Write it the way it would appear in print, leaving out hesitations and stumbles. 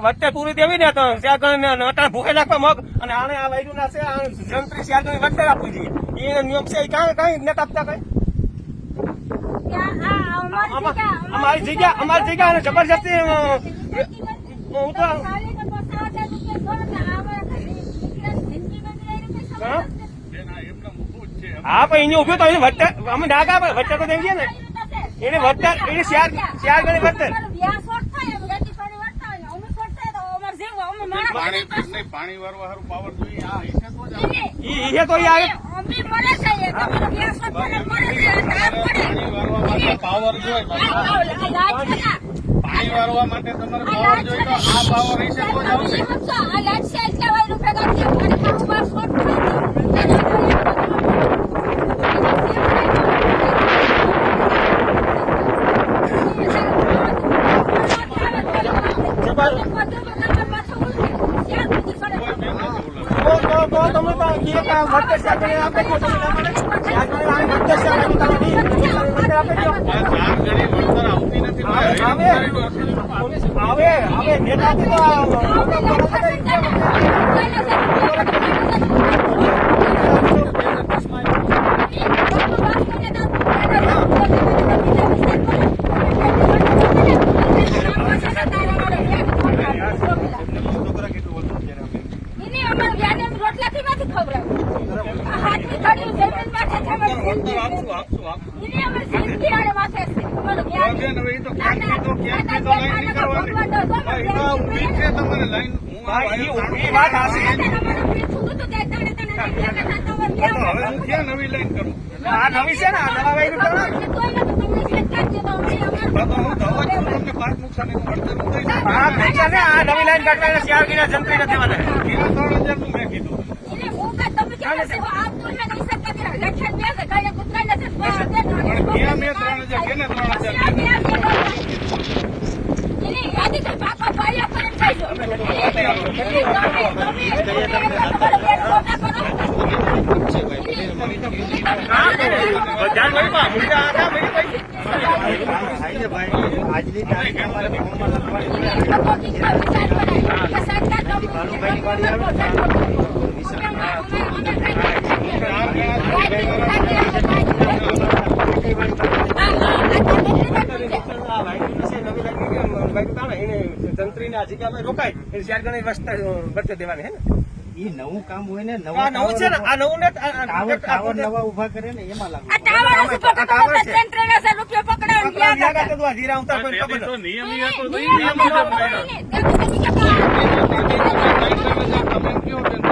વચ્ચે પૂરી દેવી ને તો ત્યાં ભૂખે નાખવા મગ અને આને આ વાયરું ના છે જંત્રી શેર વચ્ચે આપવી જોઈએ એ નિયમ છે કઈ નથી આપતા કઈ અમારી જગ્યા જબરજસ્તી હું તો હા પણ એને ઉભું તો એને વચ્ચે અમે ડાકા વચ્ચે તો દેવીએ ને એને વચ્ચે એને શેર ગણી વચ્ચે પાણી વાળવા સારું પાવર જોઈએ આ હિસે તો જ આવે તો આવે પાવર જોઈએ પાણી વાળવા માટે તમારે પાવર જોઈએ તો આ પાવર હિસે તો જ આવશે નવી લાઈન કરું આ નવી છે ને આ નવા વાયરું તમને 5 નુકસાન આ નવી લાઈન કાઢવા શેર ગીના જંત્રી નથી મને 3000 નું મેં કીધું આજની તારીખ અમારે ફોર્મમાં જંત્રી આ જગ્યામાં રોકાય એ શેર ગણી વચ્ચે દેવાની હે ને એ નવું કામ હોય ને નવું છે ને આ નવું ને ટાવર નવા ઉભા કરે ને એમાં લાગે નિયમ